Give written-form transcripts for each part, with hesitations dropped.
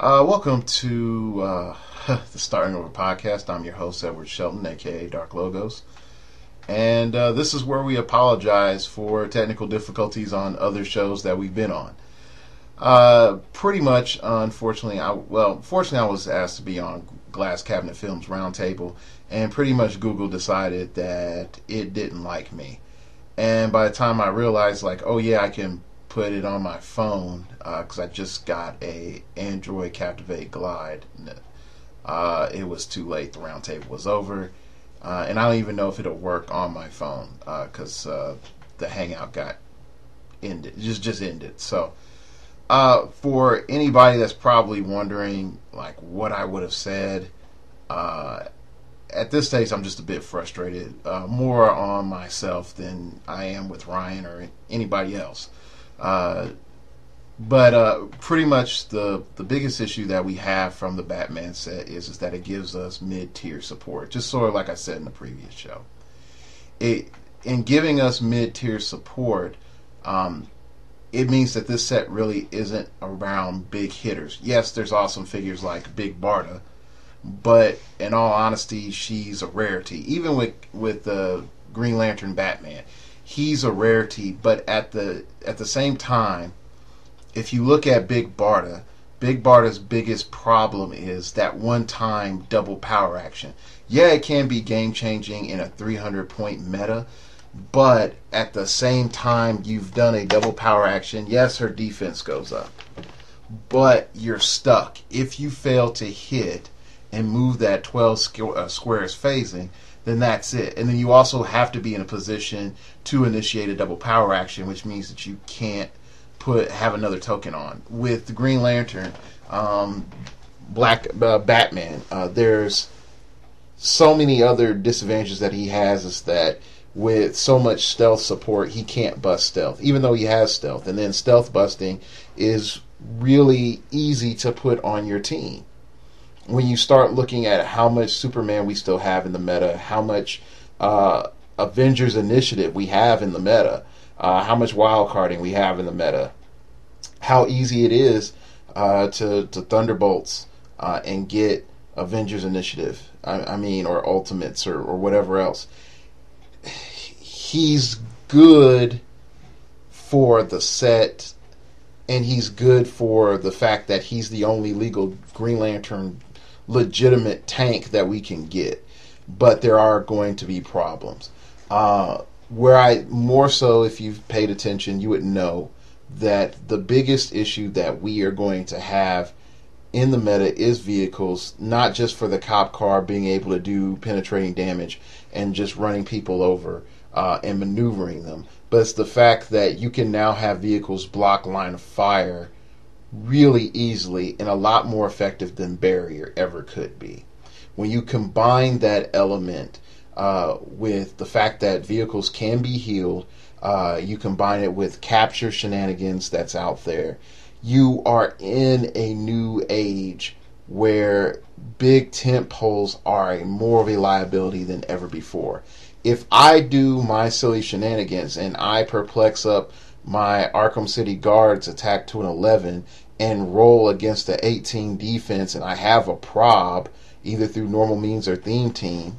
Welcome to the Starting Over podcast. I'm your host, Edward Shelton, aka Dark Logos. And this is where we apologize for technical difficulties on other shows that we've been on. Pretty much, unfortunately, fortunately, I was asked to be on Glass Cabinet Films Roundtable, and pretty much Google decided that it didn't like me. And by the time I realized, oh yeah, I can put it on my phone, because I just got a Android Captivate Glide. It was too late. The roundtable was over, and I don't even know if it'll work on my phone, because the Hangout got ended, just ended. So, for anybody that's probably wondering what I would have said, at this stage I'm just a bit frustrated, more on myself than I am with Ryan or anybody else. But pretty much the biggest issue that we have from the Batman set is that it gives us mid-tier support, just sort of like I said in the previous show. In giving us mid-tier support, it means that this set really isn't around big hitters. Yes, there's awesome figures like Big Barda, but in all honesty, she's a rarity. Even with the Green Lantern Batman, he's a rarity. But at the same time, if you look at Big Barda's biggest problem is that one-time double power action. Yeah, it can be game-changing in a 300-point meta, but at the same time, you've done a double power action. Yes, her defense goes up, but you're stuck. If you fail to hit and move that 12 squares phasing, then that's it. And then you also have to be in a position to initiate a double power action, which means that you can't have another token on. With the Green Lantern, Batman, there's so many other disadvantages that he has, is that with so much stealth support, he can't bust stealth, even though he has stealth. And then stealth busting is really easy to put on your team. When you start looking at how much Superman we still have in the meta, how much Avengers Initiative we have in the meta, how much wildcarding we have in the meta, how easy it is to Thunderbolts and get Avengers Initiative, or Ultimates or whatever else. He's good for the set, and he's good for the fact that he's the only legal Green Lantern legitimate tank that we can get. But there are going to be problems. More so, if you've paid attention, you would know that the biggest issue that we are going to have in the meta is vehicles, not just for the cop car being able to do penetrating damage and just running people over and maneuvering them, but it's the fact that you can now have vehicles block line of fire really easily and a lot more effective than barrier ever could be. When you combine that element with the fact that vehicles can be healed, you combine it with capture shenanigans that's out there, you are in a new age where big tent poles are more of a liability than ever before. If I do my silly shenanigans and I perplex up my Arkham City Guards attack to an 11 and roll against the 18 defense, and I have a prob either through normal means or theme team,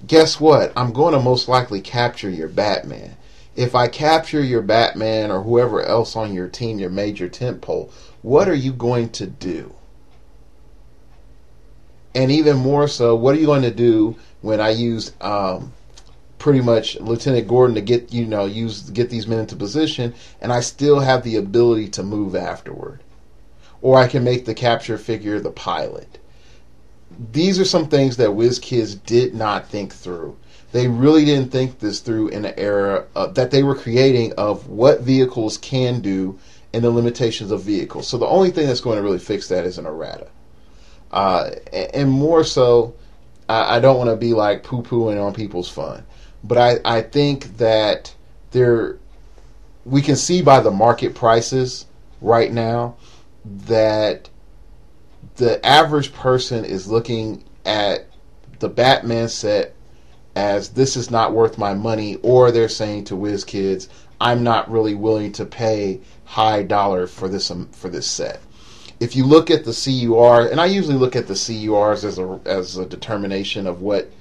guess what? I'm going to most likely capture your Batman. If I capture your Batman or whoever else on your team, your major tentpole, what are you going to do? And even more so, what are you going to do when I use pretty much Lieutenant Gordon to get these men into position, and I still have the ability to move afterward? Or I can make the capture figure the pilot. These are some things that WizKids did not think through. They really didn't think this through in the era that they were creating of what vehicles can do and the limitations of vehicles. So the only thing that's going to really fix that is an errata. And more so, I don't want to be like poo-pooing on people's fun, but I think that we can see by the market prices right now that the average person is looking at the Batman set as this is not worth my money, or they're saying to WizKids, I'm not really willing to pay high dollar for this set. if you look at the CUR, and I usually look at the CURs as a determination of what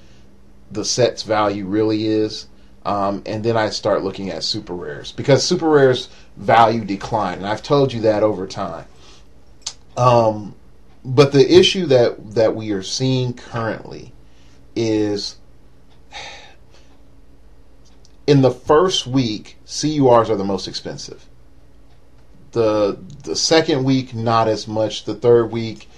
the set's value really is, and then I start looking at super rares, because super rares value decline, and I've told you that over time. But the issue that we are seeing currently is, in the first week, CURs are the most expensive. The second week, not as much. The third week,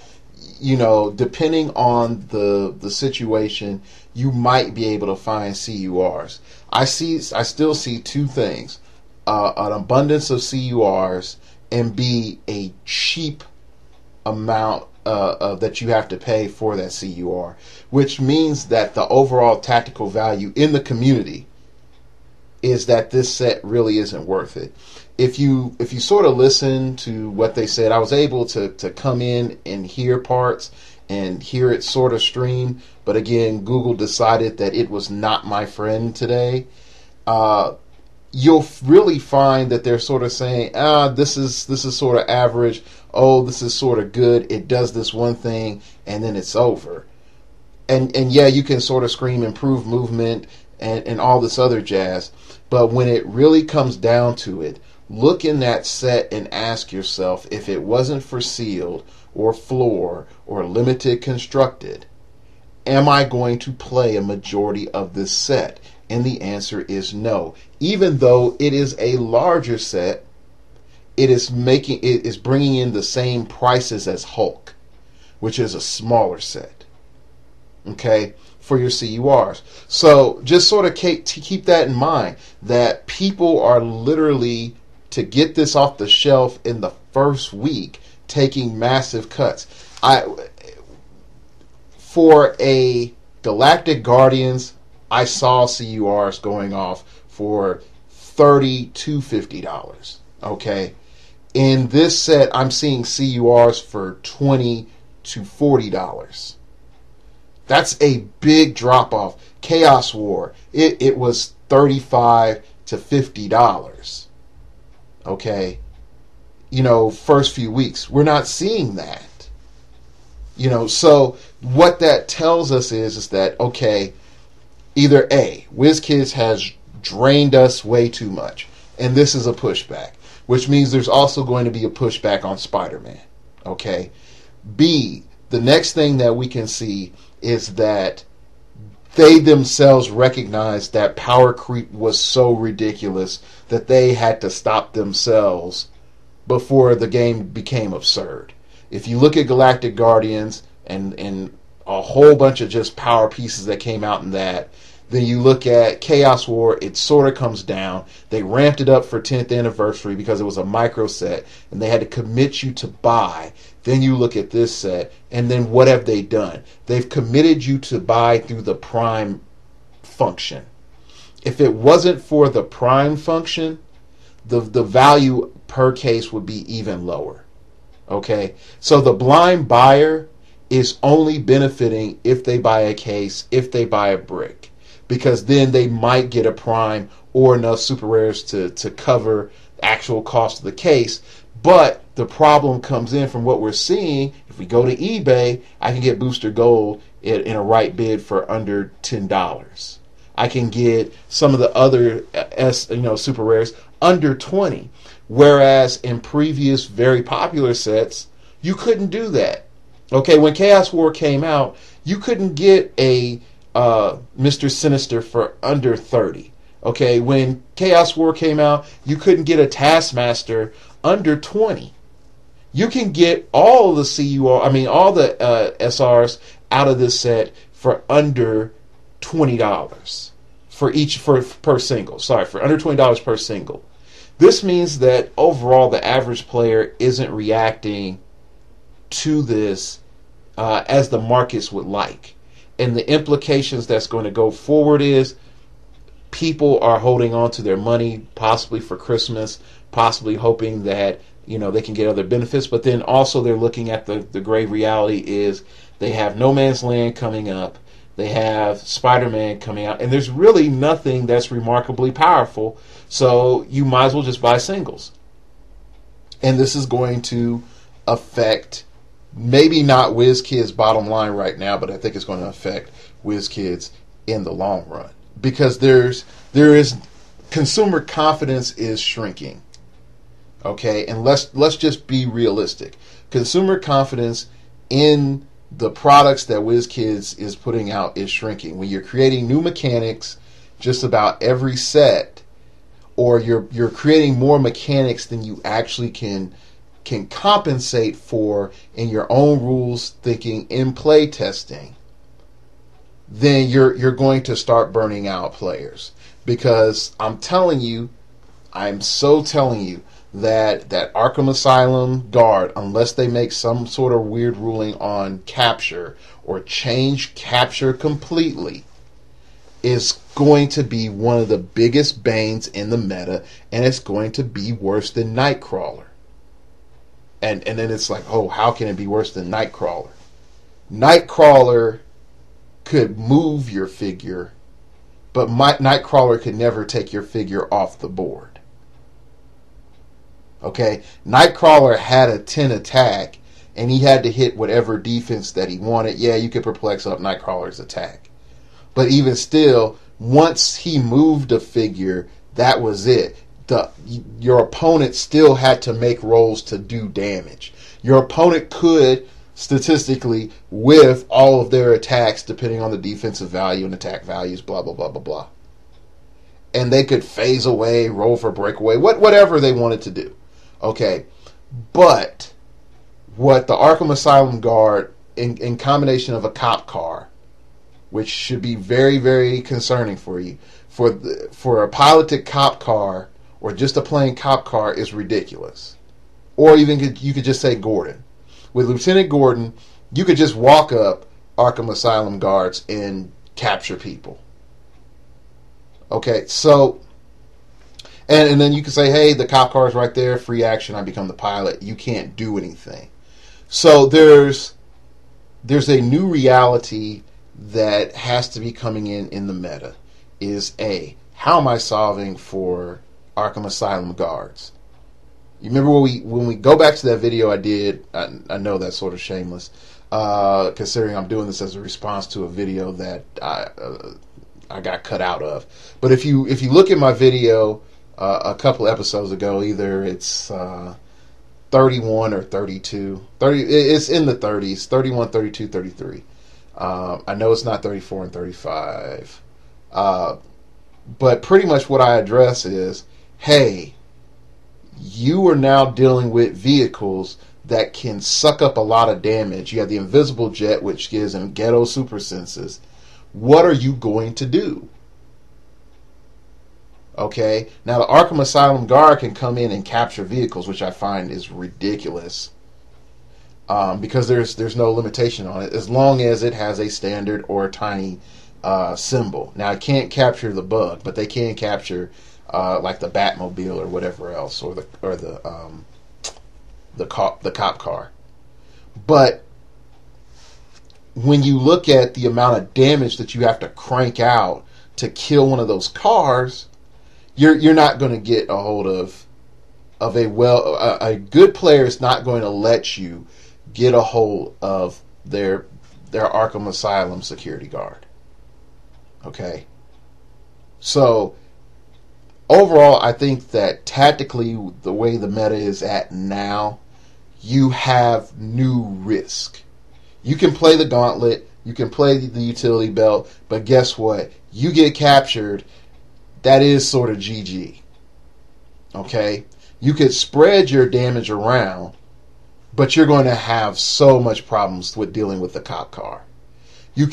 depending on the situation, you might be able to find CURs. I still see two things: an abundance of CURs, and B, a cheap amount that you have to pay for that CUR, which means that the overall tactical value in the community is that this set really isn't worth it. If you sort of listen to what they said, I was able to come in and hear parts and hear it sort of stream, but again, Google decided that it was not my friend today. You'll really find that they're sort of saying, this is sort of average. Oh, this is sort of good. It does this one thing, and then it's over. And yeah, you can sort of scream improve movement and all this other jazz. But when it really comes down to it, look in that set and ask yourself, if it wasn't for sealed or floor or limited constructed, am I going to play a majority of this set? And the answer is no. Even though it is a larger set, it is bringing in the same prices as Hulk, which is a smaller set. Okay, for your CURs. So just sort of keep that in mind, that people are literally, to get this off the shelf in the first week, taking massive cuts. For a Galactic Guardians, I saw CURs going off for $30 to $50. Okay, in this set, I'm seeing CURs for $20 to $40. That's a big drop off. Chaos War, it was $35 to $50. Okay, first few weeks, we're not seeing that. So what that tells us is that, okay, either A, WizKids has drained us way too much, and this is a pushback, which means there's also going to be a pushback on Spider-Man. Okay, B, the next thing that we can see is that they themselves recognized that power creep was so ridiculous that they had to stop themselves before the game became absurd. If you look at Galactic Guardians and a whole bunch of just power pieces that came out in that, then you look at Chaos War, it sort of comes down. They ramped it up for 10th anniversary because it was a micro set and they had to commit you to buy. Then you look at this set, and then what have they done? They've committed you to buy through the Prime function. If it wasn't for the Prime function, the value per case would be even lower. Okay? So the blind buyer is only benefiting if they buy a case, if they buy a brick, because then they might get a Prime or enough super rares to cover the actual cost of the case. But the problem comes in from what we're seeing. If we go to eBay, I can get Booster Gold in a right bid for under $10. I can get some of the other super rares under $20. Whereas in previous very popular sets, you couldn't do that. Okay, when Chaos War came out, you couldn't get a Mr. Sinister for under $30. Okay, when Chaos War came out, you couldn't get a Taskmaster under $20. You can get all the all the SRs out of this set for under $20 per single. Sorry, for under $20 per single. This means that overall the average player isn't reacting to this as the markets would like. And the implications that's going to go forward is people are holding on to their money, possibly for Christmas, possibly hoping that they can get other benefits, but then also they're looking at the grave reality is they have No Man's Land coming up, they have Spider-Man coming out, and there's really nothing that's remarkably powerful, so you might as well just buy singles. And this is going to affect, maybe not WizKids' bottom line right now, but I think it's going to affect WizKids in the long run, because there is consumer confidence is shrinking. Okay, and let's just be realistic. Consumer confidence in the products that WizKids is putting out is shrinking. When you're creating new mechanics just about every set, or you're creating more mechanics than you actually can compensate for in your own rules thinking in play testing, then you're going to start burning out players. Because I'm telling you, I'm so telling you that Arkham Asylum Guard, unless they make some sort of weird ruling on capture or change capture completely, is going to be one of the biggest banes in the meta, and it's going to be worse than Nightcrawler. And then it's like, oh, how can it be worse than Nightcrawler? Nightcrawler could move your figure, but Nightcrawler could never take your figure off the board. Okay? Nightcrawler had a 10 attack, and he had to hit whatever defense that he wanted. Yeah, you could perplex up Nightcrawler's attack. But even still, once he moved a figure, that was it. Your opponent still had to make rolls to do damage. Your opponent could statistically whiff all of their attacks depending on the defensive value and attack values, blah, blah, blah, blah, blah. And they could phase away, roll for breakaway, whatever they wanted to do. Okay. But what the Arkham Asylum Guard, in combination of a cop car, which should be very, very concerning for you, for a piloted cop car or just a plain cop car, is ridiculous. Or even you could just say Gordon. With Lieutenant Gordon, you could just walk up Arkham Asylum Guards and capture people. Okay, so, and then you can say, hey, the cop car is right there, free action, I become the pilot. You can't do anything. So there's a new reality that has to be coming in the meta. Is how am I solving for Arkham Asylum Guards? You remember when we go back to that video I did? I know that's sort of shameless, considering I'm doing this as a response to a video that I got cut out of. But if you look at my video a couple episodes ago, either it's 31 or 32, it's in the 30s, 31, 32, 33. I know it's not 34 and 35. But pretty much what I address is, hey, you are now dealing with vehicles that can suck up a lot of damage. You have the Invisible Jet, which gives them ghetto super senses. What are you going to do? Okay, now the Arkham Asylum Guard can come in and capture vehicles, which I find is ridiculous. Because there's no limitation on it, as long as it has a standard or a tiny symbol. Now, it can't capture the bug, but they can capture like the Batmobile or whatever else, or the cop car. But when you look at the amount of damage that you have to crank out to kill one of those cars, you're not going to get a hold of a good player is not going to let you get a hold of their Arkham Asylum security guard. Okay? So, overall, I think that tactically, the way the meta is at now, you have new risk. You can play the gauntlet, you can play the utility belt, but guess what? You get captured, that is sort of GG. Okay? You could spread your damage around, but you're going to have so much problems with dealing with the cop car. You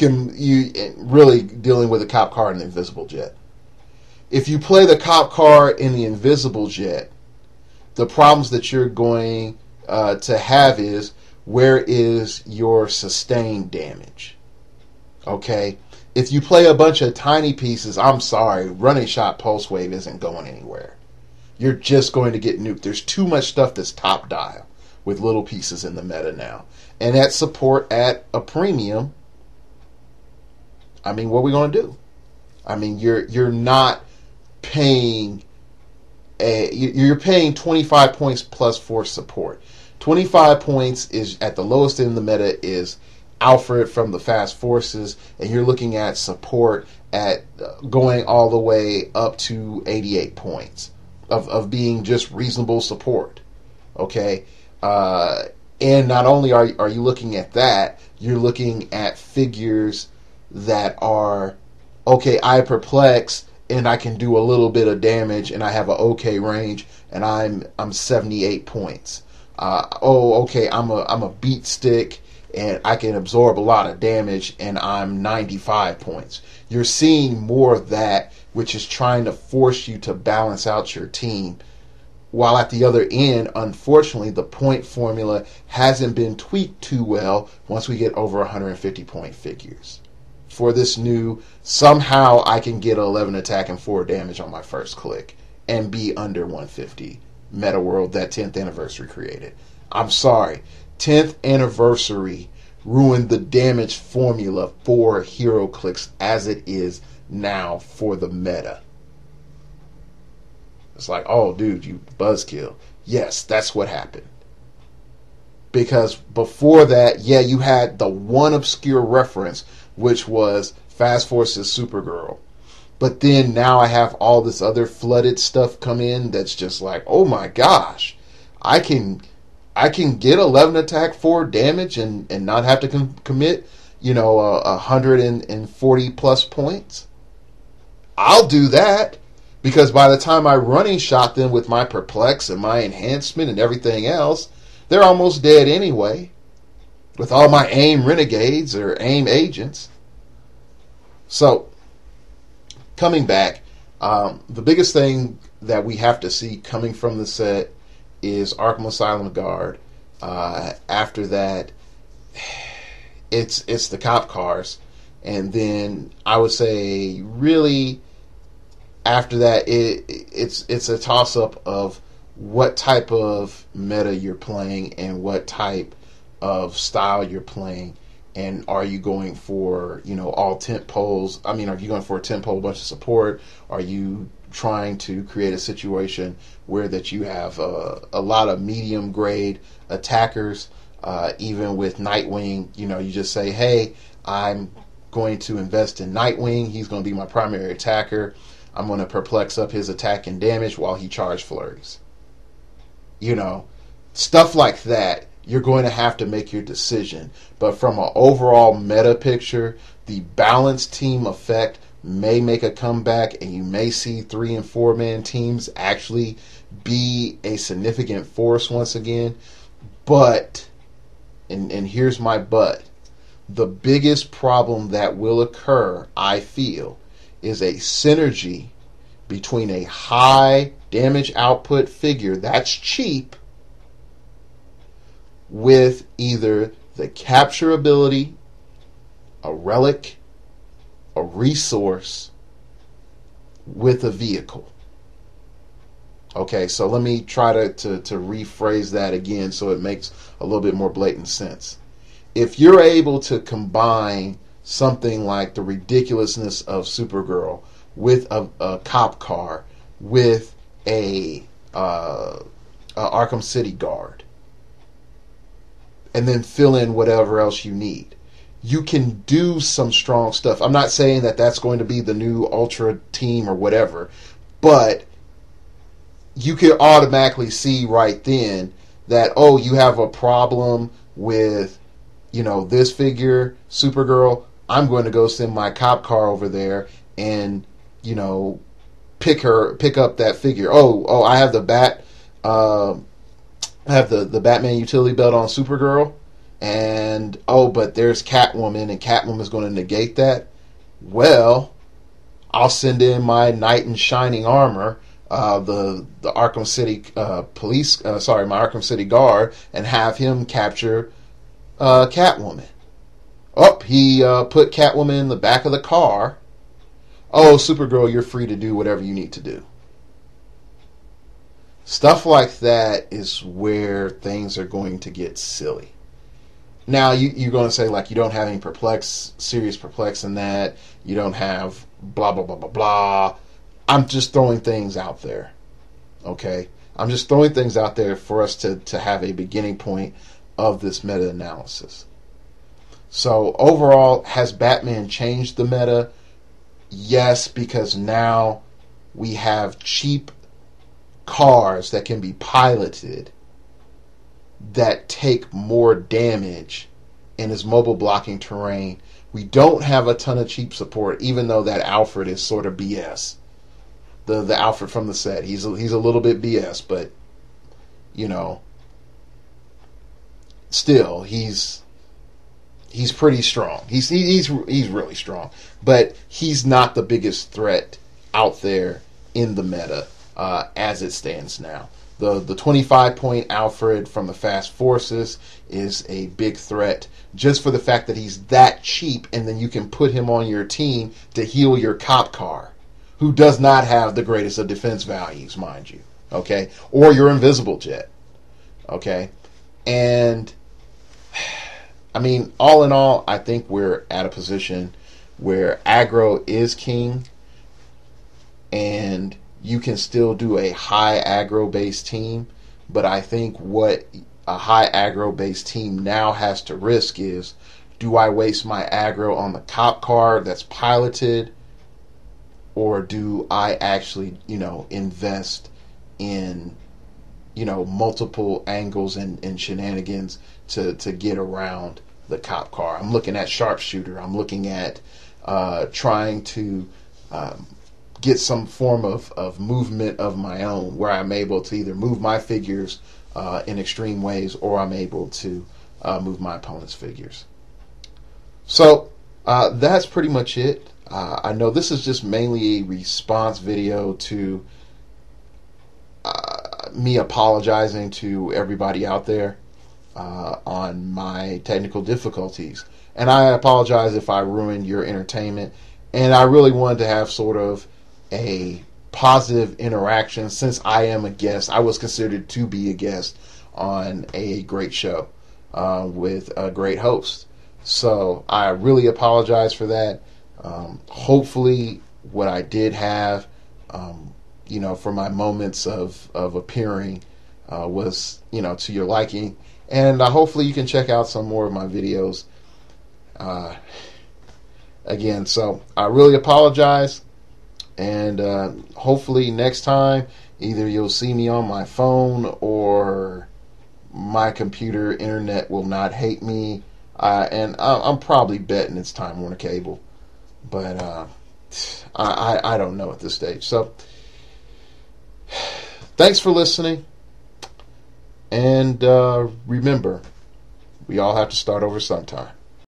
really dealing with the cop car and the Invisible Jet. If you play the cop car in the Invisible Jet, the problems that you're going to have is, where is your sustained damage? Okay? If you play a bunch of tiny pieces, I'm sorry, running shot pulse wave isn't going anywhere. You're just going to get nuked. There's too much stuff that's top dial with little pieces in the meta now. And at support at a premium, I mean, what are we going to do? I mean, you're not paying you're paying 25 points plus for support. 25 points is at the lowest end of the meta is Alfred from the Fast Forces, and you're looking at support at going all the way up to 88 points of being just reasonable support. Okay, and not only are you looking at that, you're looking at figures that are okay. I perplex and I can do a little bit of damage, and I have an okay range, and I'm 78 points. Okay, I'm a beat stick, and I can absorb a lot of damage, and I'm 95 points. You're seeing more of that, which is trying to force you to balance out your team. While at the other end, unfortunately, the point formula hasn't been tweaked too well once we get over 150 point figures. For this new, somehow I can get 11 attack and 4 damage on my first click and be under 150 meta world that 10th anniversary created. I'm sorry. 10th anniversary ruined the damage formula for hero clicks as it is now for the meta. It's like, oh, dude, you buzzkill. Yes, that's what happened. Because before that, yeah, you had the one obscure reference, which was Fast Forces Supergirl. But then now I have all this other flooded stuff come in that's just like, oh my gosh, I can get 11 attack, 4 damage, and not have to commit, 140 plus points. I'll do that. Because by the time I running shot them with my perplex and my enhancement and everything else, they're almost dead anyway. With all my aim renegades or aim agents. So, coming back, the biggest thing that we have to see coming from the set is Arkham Asylum Guard. After that, it's the cop cars. And then I would say really after that, it's a toss-up of what type of meta you're playing and what type of style you're playing, and are you going for all tent poles? I mean, are you going for a tent pole bunch of support? Are you trying to create a situation where that you have a lot of medium grade attackers? Even with Nightwing, you just say, hey, I'm going to invest in Nightwing. He's going to be my primary attacker. I'm going to perplex up his attack and damage while he charge flurries. Stuff like that, you're going to have to make your decision. But from an overall meta picture, the balanced team effect may make a comeback, and you may see 3 and 4 man teams actually be a significant force once again. But, and here's my but, the biggest problem that will occur, I feel, is a synergy between a high damage output figure that's cheap with either the capture ability, a relic, a resource, with a vehicle. Okay, so let me try to rephrase that again so it makes a little bit more blatant sense. If you're able to combine something like the ridiculousness of Supergirl with a cop car, with a Arkham City guard, and then fill in whatever else you need, you can do some strong stuff. I'm not saying that that's going to be the new Ultra team or whatever, but you can automatically see right then that, oh, you have a problem with, this figure, Supergirl. I'm going to go send my cop car over there and, pick up that figure. Oh, I have the the Batman utility belt on Supergirl, and but there's Catwoman, and Catwoman's going to negate that. Well, I'll send in my knight in shining armor, the Arkham City my Arkham City guard, and have him capture Catwoman. He put Catwoman in the back of the car. Oh, Supergirl, you're free to do whatever you need to do. Stuff like that is where things are going to get silly. Now, you're going to say, like, you don't have any serious perplex in that. You don't have blah, blah, blah, blah, blah. I'm just throwing things out there. Okay? I'm just throwing things out there for us to have a beginning point of this meta analysis. So overall, has Batman changed the meta? Yes, because now we have cheap cars that can be piloted that take more damage in his mobile blocking terrain. We don't have a ton of cheap support, even though that Alfred is sort of BS. The Alfred from the set, he's a little bit BS, but you know, still he's pretty strong. He's really strong, but he's not the biggest threat out there in the meta as it stands now. The 25-point Alfred from the Fast Forces is a big threat just for the fact that he's that cheap, and then you can put him on your team to heal your cop car, who does not have the greatest of defense values, mind you. Okay? Or your Invisible Jet. Okay? And I mean, all in all, I think we're at a position where aggro is king, and you can still do a high aggro based team, but I think what a high aggro based team now has to risk is, do I waste my aggro on the cop car that's piloted, or do I actually, invest in, multiple angles and shenanigans to get around the cop car? I'm looking at sharpshooter. I'm looking at trying to get some form of movement of my own, where I'm able to either move my figures in extreme ways, or I'm able to move my opponent's figures. So that's pretty much it. I know this is just mainly a response video to me apologizing to everybody out there on my technical difficulties. And I apologize if I ruined your entertainment. And I really wanted to have sort of a positive interaction, since I am a guest. I was considered to be a guest on a great show with a great host. So I really apologize for that. Hopefully what I did have, for my moments of appearing was, to your liking. And hopefully you can check out some more of my videos again. So I really apologize. And hopefully next time, either you'll see me on my phone, or my computer internet will not hate me. And I'm probably betting it's Time Warner Cable. But I don't know at this stage. So thanks for listening. And remember, we all have to start over sometime.